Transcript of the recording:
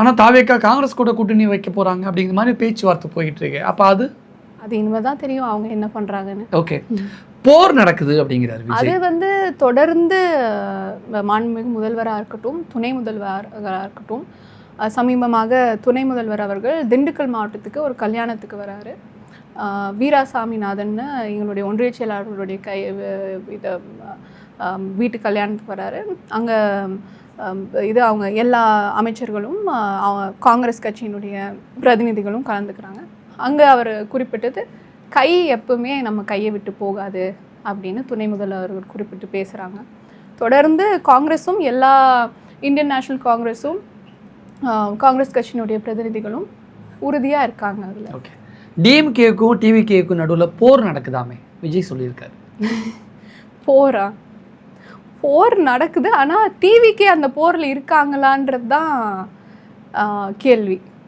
ஆனால் தாவேக்கா காங்கிரஸ் கூட கூட்டணி வைக்க போகிறாங்க அப்படிங்கிற மாதிரி பேச்சுவார்த்தை போயிட்டு இருக்கு. அப்போ அது இனிமேல் தான் தெரியும் அவங்க என்ன பண்ணுறாங்கன்னு. ஓகே, போர் நடக்குது அப்படிங்கிறாரு அது வந்து தொடர்ந்து மாண்புமிகு முதல்வராக இருக்கட்டும், துணை முதல்வராக இருக்கட்டும், சமீபமாக துணை முதல்வர் அவர்கள் திண்டுக்கல் மாவட்டத்துக்கு ஒரு கல்யாணத்துக்கு வராரு. வீராசாமிநாதன் எங்களுடைய ஒன்றிய செயலாளர்களுடைய இதை வீட்டு கல்யாணத்துக்கு வராரு. அங்கே இது அவங்க எல்லா அமைச்சர்களும் காங்கிரஸ் கட்சியினுடைய பிரதிநிதிகளும் கலந்துக்கிறாங்க. அங்கே அவர் குறிப்பிட்டது கை எப்பவுமே நம்ம கையை விட்டு போகாது அப்படின்னு துணை முதல்வர்கள் குறிப்பிட்டு பேசுகிறாங்க. தொடர்ந்து காங்கிரஸும் எல்லா இந்தியன் நேஷனல் காங்கிரஸும் காங்கிரஸ் கட்சியினுடைய பிரதிநிதிகளும் உறுதியாக இருக்காங்க அதில். ஓகே, டிஎம்கேக்கும் டிவிகேக்கும் நடுவில் போர் நடக்குதாமே விஜய் சொல்லியிருக்காரு. போர் நடக்குது, ஆனால் டிவிக்கே அந்த போரில் இருக்காங்களான்றது தான் கேள்வி.